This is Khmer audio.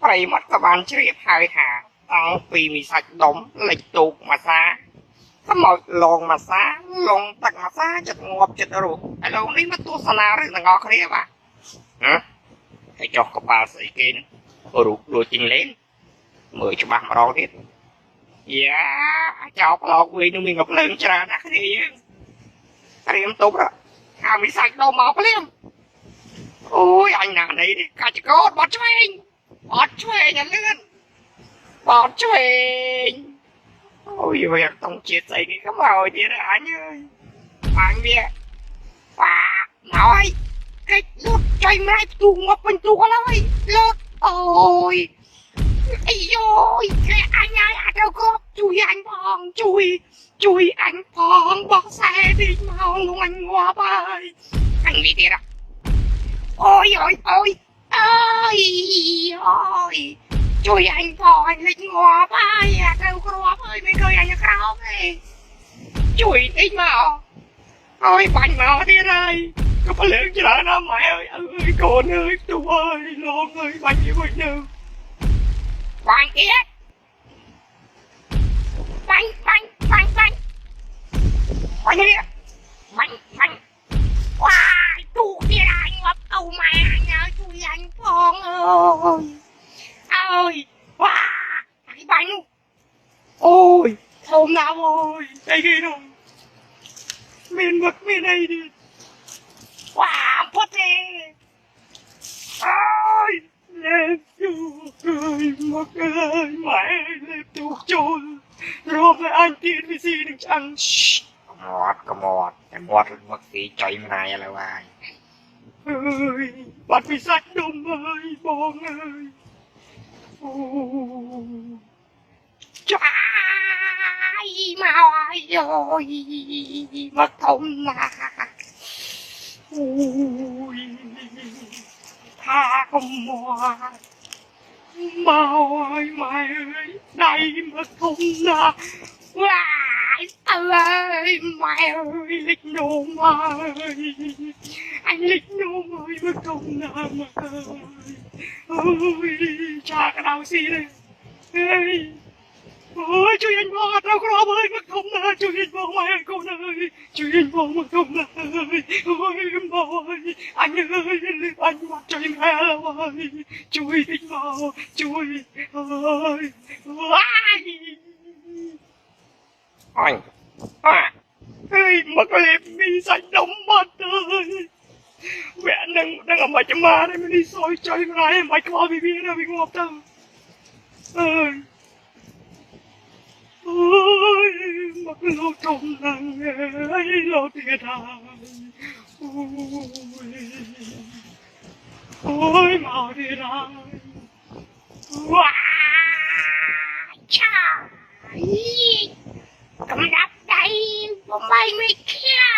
ប្រិមត្តក៏បានជ្រាបហើយថាតាំងពីមានសាច់ដុំលេចទូកមួយសាខ្មោចលងមួយសាលងទឹកមួយសាចិត្តងាប់ចិត្តរស់ឥឡូវនេះមកទស្សនារឿងទាំងអស់គ្នាបាទហើយចុះកប៉ាល់ស្អីគេហ្នឹងរូបដូចជីងលេងមើលច្បាស់ម្ដងទៀតយ៉ាចោលប្លោកវិញនឹងមានកំភ្លើងច្រើនណាស់គ្នាយើងត្រៀមទប់ហើយមានសាច់ដុំមកភ្លាមអូយអញណានេះកាច់កោតបត់ឆ្វេងអាលឿនបត់ឆ្វេងអូយវាតង់ជាតិស្អីគេក៏មកទៀតអញអើយបាញ់វាប៉ាមកហើយកិច្ចលុតចៃម៉ែទូងាប់ពេញទូកឡើយលុតអូយអាយយគេអញហើយអត់ទៅគ្រប់ជួយអញផងជួយអញផងបោះខ្សែទីមកលងអញងាប់ហើយអញវាទៀតអូយជួយអញផងអញលេចងាប់ហើយអត់ទៅគ្រប់ហើយមិនឃើញអញក្រោមទេជួយតិចមកអូយបាញ់មកទៀតហើយក៏ភ្លើងច្រើនណាស់ម៉ែអើយកូនអើយទូអើយលងអើយបាញ់វាវិញទៅបាញ់ទៀតបាញ់នេះបាញ់វ៉ាយទូទៀតអញងាប់ទៅម៉ែអញហើយជួយអញផងអើយវ៉ាអញបាញ់នោះអូយធំណាស់អូយអីគេនោះមានមកមានអីទៀតវ៉ាផុតទេអូយលេបទូអើយមកអើយម៉ែលេបទូចូលរកឲ្យអញទៀតវិស៊ីនឹងឆ្អឹងកមាត់តែមាត់មកទីចៃម្នាយឥឡូវហើយអើយបាត់ពិសាច់ដុំអើយបងអើយអូចាយមកហើយយោយមកធំណាស់អូយថាកុំមកហើយម៉ែអើយដៃមកធំណាស់វ៉ាយអើយម៉ែអើយលេចនោមអើយអញលេចនោមអើយមកធំណាស់ម៉ែអើយអូយចាកដៅស៊ីเลยអើយអូយជួយអញមកអត់ត្រូវក្រអើយមកធំណាស់ជួយអញមកម៉ែអើយកូនអើយជួយអញមកធំណាស់អើយអូយមកអញអើយលឺអញមកជួយម៉ែអើយជួយតិចមកជួយអើយវ៉ាយអញអើយមកលេបមីសាច់ដុំបាត់អើយវ៉ានឹងអំបញ្ញម៉ានេះមិនសយចុយម្លាយមិនខ្វល់ពីវាណាវាងាប់ទៅអើយអូយមកលោធំណាស់អើយលោទៀតហើយអូយមកទៀតហើយវ៉ាឆាកំដាប់ដៃបំបីមិនខ្លា